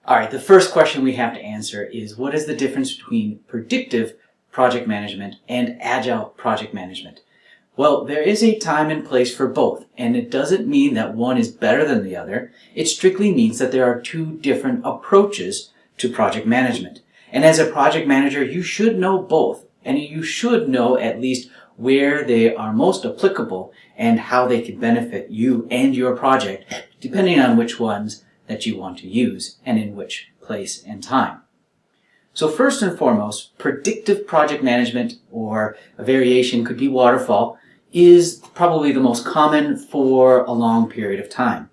All right, the first question we have to answer is, what is the difference between predictive project management and agile project management? Well, there is a time and place for both, and it doesn't mean that one is better than the other. It strictly means that there are two different approaches to project management. And as a project manager, you should know both, and you should know at least where they are most applicable and how they can benefit you and your project, depending on which ones that you want to use and in which place and time. So first and foremost, predictive project management, or a variation could be Waterfall, is probably the most common for a long period of time.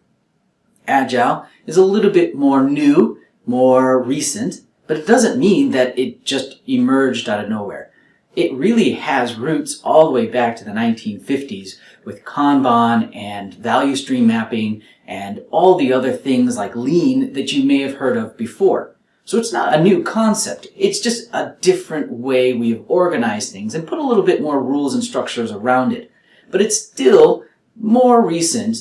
Agile is a little bit more new, more recent, but it doesn't mean that it just emerged out of nowhere. It really has roots all the way back to the 1950s with Kanban and value stream mapping and all the other things like lean that you may have heard of before. So it's not a new concept. It's just a different way we've organized things and put a little bit more rules and structures around it. But it's still more recent,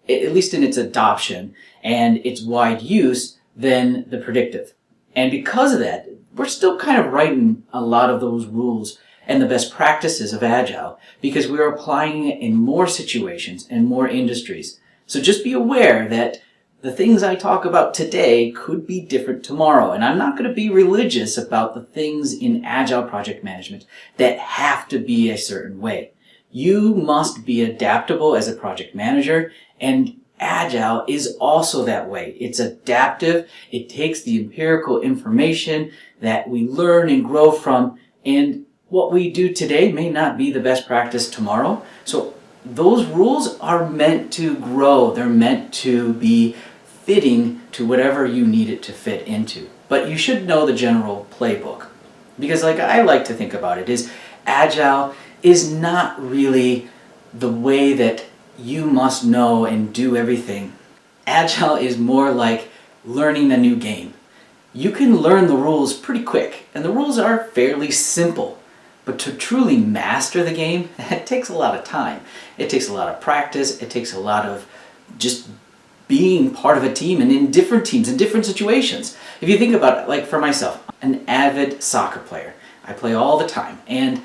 at least in its adoption and its wide use, than the predictive. And because of that, we're still kind of writing a lot of those rules and the best practices of Agile because we're applying it in more situations and more industries. So just be aware that the things I talk about today could be different tomorrow. And I'm not going to be religious about the things in Agile project management that have to be a certain way. You must be adaptable as a project manager, and Agile is also that way. It's adaptive. It takes the empirical information that we learn and grow from, and what we do today may not be the best practice tomorrow. So those rules are meant to grow. They're meant to be fitting to whatever you need it to fit into. But you should know the general playbook. Because like I like to think about it, is Agile is not really the way that you must know and do everything. Agile is more like learning a new game. You can learn the rules pretty quick, and the rules are fairly simple. But to truly master the game, it takes a lot of time. It takes a lot of practice. It takes a lot of just being part of a team and in different teams, in different situations. If you think about it, like for myself, I'm an avid soccer player. I play all the time, and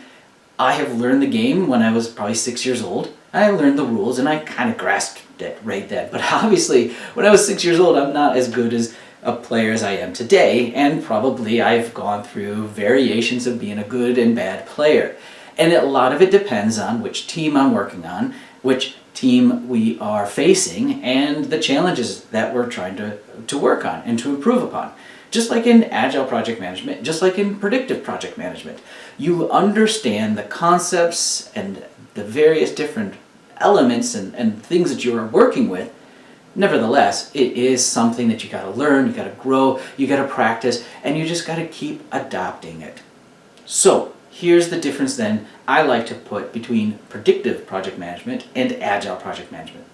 I have learned the game when I was probably 6 years old. I learned the rules, and I kind of grasped it right then. But obviously, when I was 6 years old, I'm not as good as a player as I am today, and probably I've gone through variations of being a good and bad player. And a lot of it depends on which team I'm working on, which team we are facing, and the challenges that we're trying to work on and to improve upon. Just like in Agile project management, just like in predictive project management, you understand the concepts and the various different elements and things that you are working with. Nevertheless, it is something that you got to learn, you got to grow, you got to practice, and you just got to keep adopting it. So here's the difference then I like to put between predictive project management and agile project management.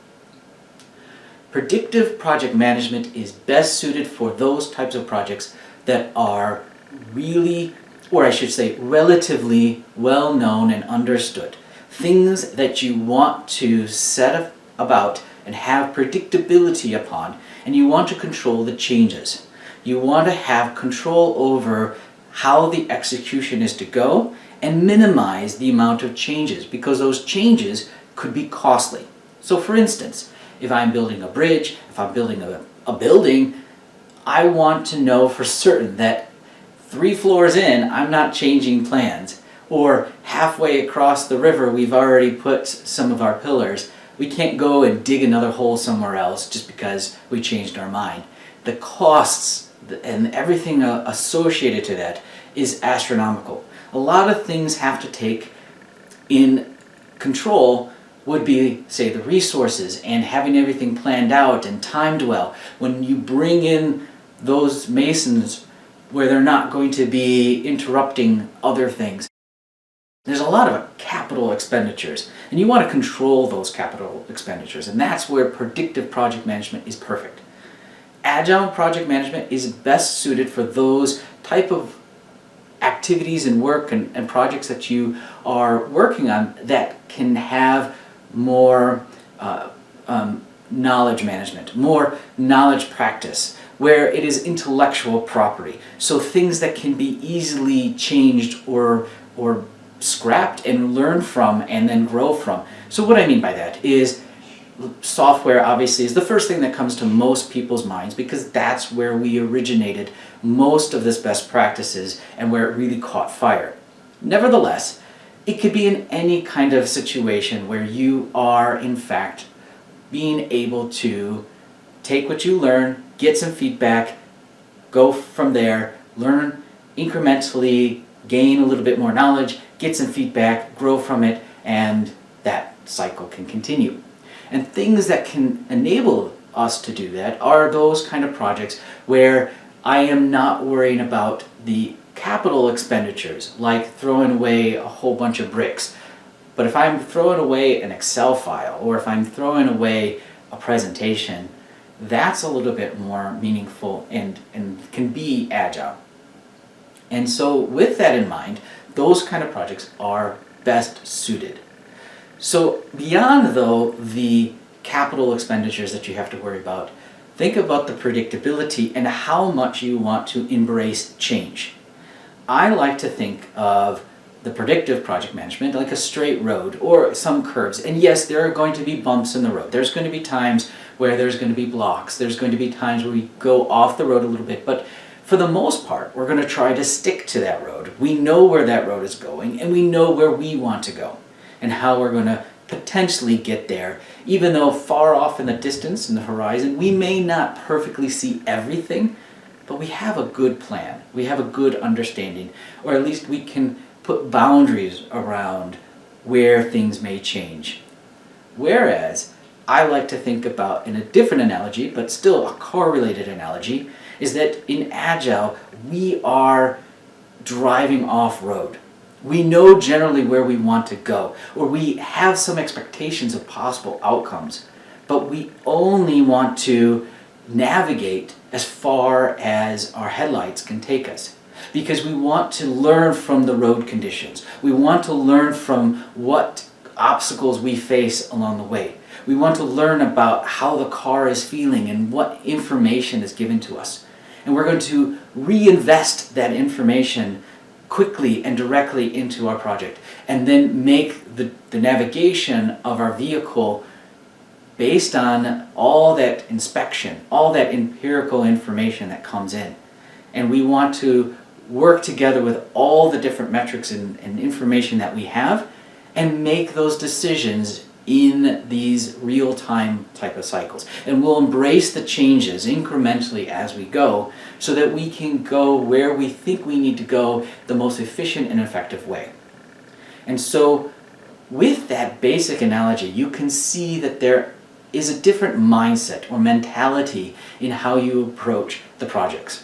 Predictive project management is best suited for those types of projects that are really, or I should say, relatively well known and understood. Things that you want to set about and have predictability upon, and you want to control the changes. You want to have control over how the execution is to go and minimize the amount of changes, because those changes could be costly. So for instance, if I'm building a bridge, if I'm building a building, I want to know for certain that 3 floors in, I'm not changing plans. Or halfway across the river, we've already put some of our pillars. We can't go and dig another hole somewhere else just because we changed our mind. The costs and everything associated to that is astronomical. A lot of things have to take in control would be, say, the resources and having everything planned out and timed well. When you bring in those masons where they're not going to be interrupting other things, there's a lot of capital expenditures, and you want to control those capital expenditures, and that's where predictive project management is perfect. Agile project management is best suited for those type of activities and work and projects that you are working on that can have more knowledge management, more knowledge practice, where it is intellectual property. So things that can be easily changed or scrapped and learned from and then grow from. So what I mean by that is software obviously is the first thing that comes to most people's minds because that's where we originated most of this best practices and where it really caught fire. Nevertheless, it could be in any kind of situation where you are in fact being able to take what you learn, get some feedback, go from there, learn incrementally, gain a little bit more knowledge, get some feedback, grow from it, and that cycle can continue. And things that can enable us to do that are those kind of projects where I am not worrying about the capital expenditures, like throwing away a whole bunch of bricks. But if I'm throwing away an Excel file, or if I'm throwing away a presentation, that's a little bit more meaningful and can be agile. And so with that in mind, those kind of projects are best suited. So beyond though the capital expenditures that you have to worry about, think about the predictability and how much you want to embrace change. I like to think of the predictive project management like a straight road or some curves. And yes, there are going to be bumps in the road. There's going to be times where there's going to be blocks. There's going to be times where we go off the road a little bit. But for the most part, we're going to try to stick to that road. We know where that road is going and we know where we want to go and how we're going to potentially get there. Even though far off in the distance, in the horizon, we may not perfectly see everything, but we have a good plan. We have a good understanding, or at least we can put boundaries around where things may change. Whereas I like to think about, in a different analogy, but still a correlated analogy, is that in Agile, we are driving off-road. We know generally where we want to go, or we have some expectations of possible outcomes, but we only want to navigate as far as our headlights can take us. Because we want to learn from the road conditions. We want to learn from what obstacles we face along the way. We want to learn about how the car is feeling and what information is given to us. And we're going to reinvest that information quickly and directly into our project. And then make the navigation of our vehicle based on all that inspection, all that empirical information that comes in. And we want to work together with all the different metrics and information that we have and make those decisions in these real-time type of cycles. And we'll embrace the changes incrementally as we go so that we can go where we think we need to go the most efficient and effective way. And so with that basic analogy, you can see that there is a different mindset or mentality in how you approach the projects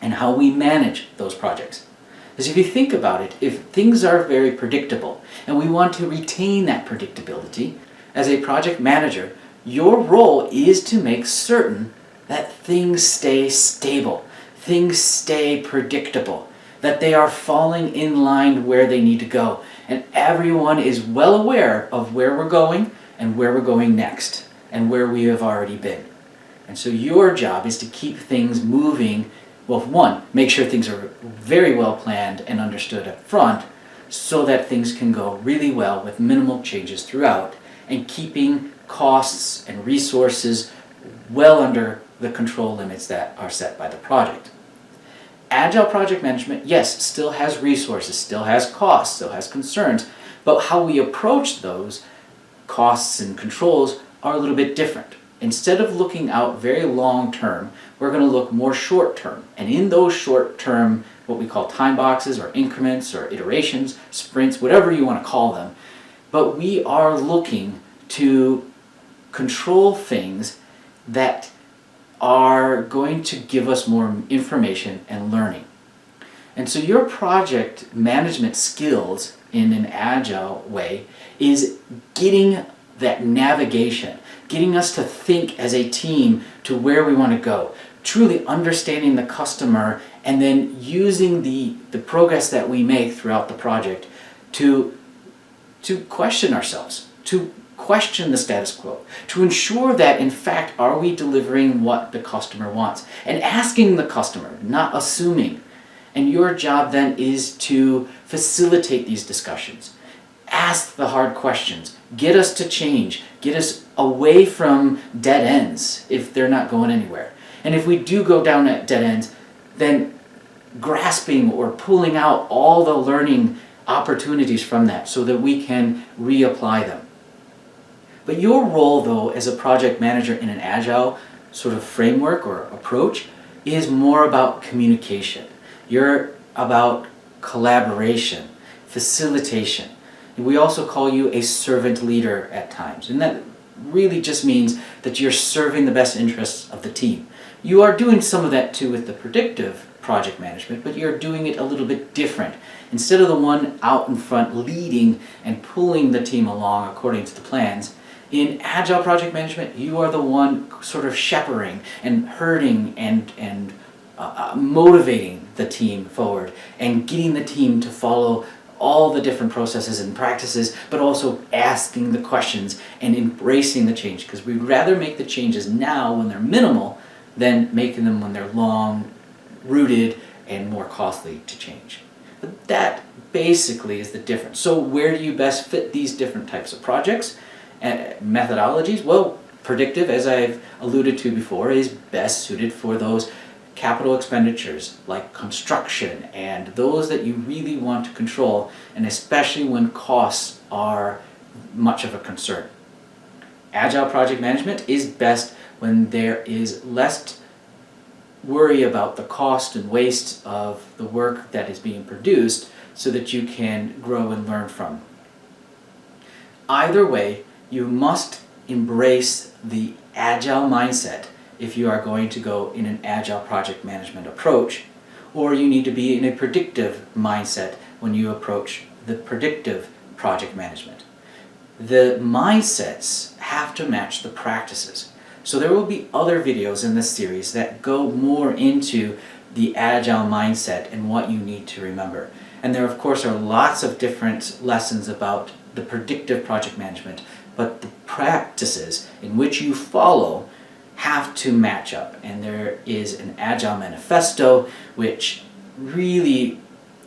and how we manage those projects. Because if you think about it, if things are very predictable and we want to retain that predictability, as a project manager, your role is to make certain that things stay stable, things stay predictable, that they are falling in line where they need to go, and everyone is well aware of where we're going and where we're going next, and where we have already been. And so your job is to keep things moving. Well, one, make sure things are very well planned and understood up front so that things can go really well with minimal changes throughout, and keeping costs and resources well under the control limits that are set by the project. Agile project management, yes, still has resources, still has costs, still has concerns, but how we approach those costs and controls are a little bit different. Instead of looking out very long term, we're going to look more short term. And in those short term, what we call time boxes or increments or iterations, sprints, whatever you want to call them, but we are looking to control things that are going to give us more information and learning. And so your project management skills in an agile way is getting that navigation, getting us to think as a team to where we want to go, truly understanding the customer, and then using the progress that we make throughout the project to question ourselves, to question the status quo, to ensure that in fact are we delivering what the customer wants, and asking the customer, not assuming. And your job then is to facilitate these discussions. Ask the hard questions. Get us to change. Get us away from dead ends if they're not going anywhere. And if we do go down at dead ends, then grasping or pulling out all the learning opportunities from that so that we can reapply them. But your role, though, as a project manager in an agile sort of framework or approach is more about communication. You're about collaboration, facilitation. We also call you a servant leader at times, and that really just means that you're serving the best interests of the team. You are doing some of that too with the predictive project management, but you're doing it a little bit different. Instead of the one out in front leading and pulling the team along according to the plans, in agile project management, you are the one sort of shepherding and herding and motivating the team forward and getting the team to follow all the different processes and practices, but also asking the questions and embracing the change, because we'd rather make the changes now when they're minimal than making them when they're long rooted and more costly to change. But that basically is the difference. So where do you best fit these different types of projects and methodologies? Well, predictive, as I've alluded to before, is best suited for those capital expenditures like construction and those that you really want to control, and especially when costs are much of a concern. Agile project management is best when there is less worry about the cost and waste of the work that is being produced so that you can grow and learn from. Either way, you must embrace the agile mindset if you are going to go in an agile project management approach, or you need to be in a predictive mindset when you approach the predictive project management. The mindsets have to match the practices. So there will be other videos in this series that go more into the agile mindset and what you need to remember. And there of course are lots of different lessons about the predictive project management, but the practices in which you follow have to match up. And there is an Agile Manifesto which really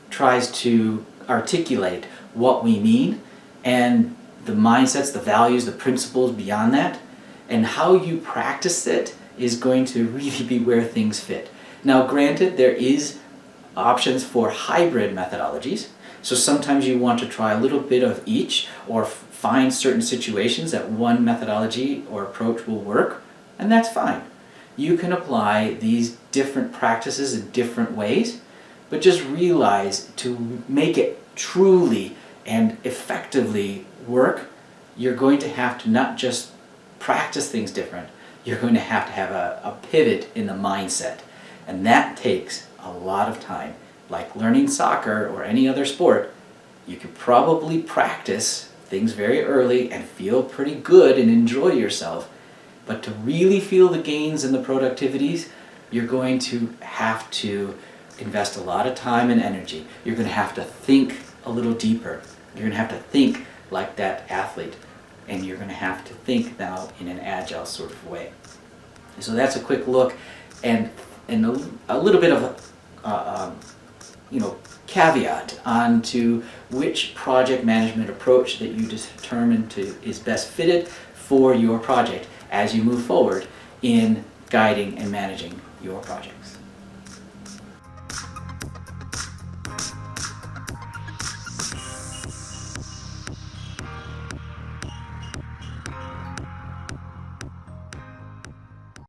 tries to articulate what we mean and the mindsets, the values, the principles beyond that, and how you practice it is going to really be where things fit. Now granted, there is options for hybrid methodologies, so sometimes you want to try a little bit of each or find certain situations that one methodology or approach will work, and that's fine. You can apply these different practices in different ways, but just realize to make it truly and effectively work, you're going to have to not just practice things different, you're going to have a pivot in the mindset. And that takes a lot of time. Like learning soccer or any other sport, you could probably practice things very early and feel pretty good and enjoy yourself. But to really feel the gains and the productivities, you're going to have to invest a lot of time and energy. You're going to have to think a little deeper. You're going to have to think like that athlete. And you're going to have to think now in an agile sort of way. So that's a quick look and a little bit of a caveat onto which project management approach that you determine is best fitted for your project as you move forward in guiding and managing your projects.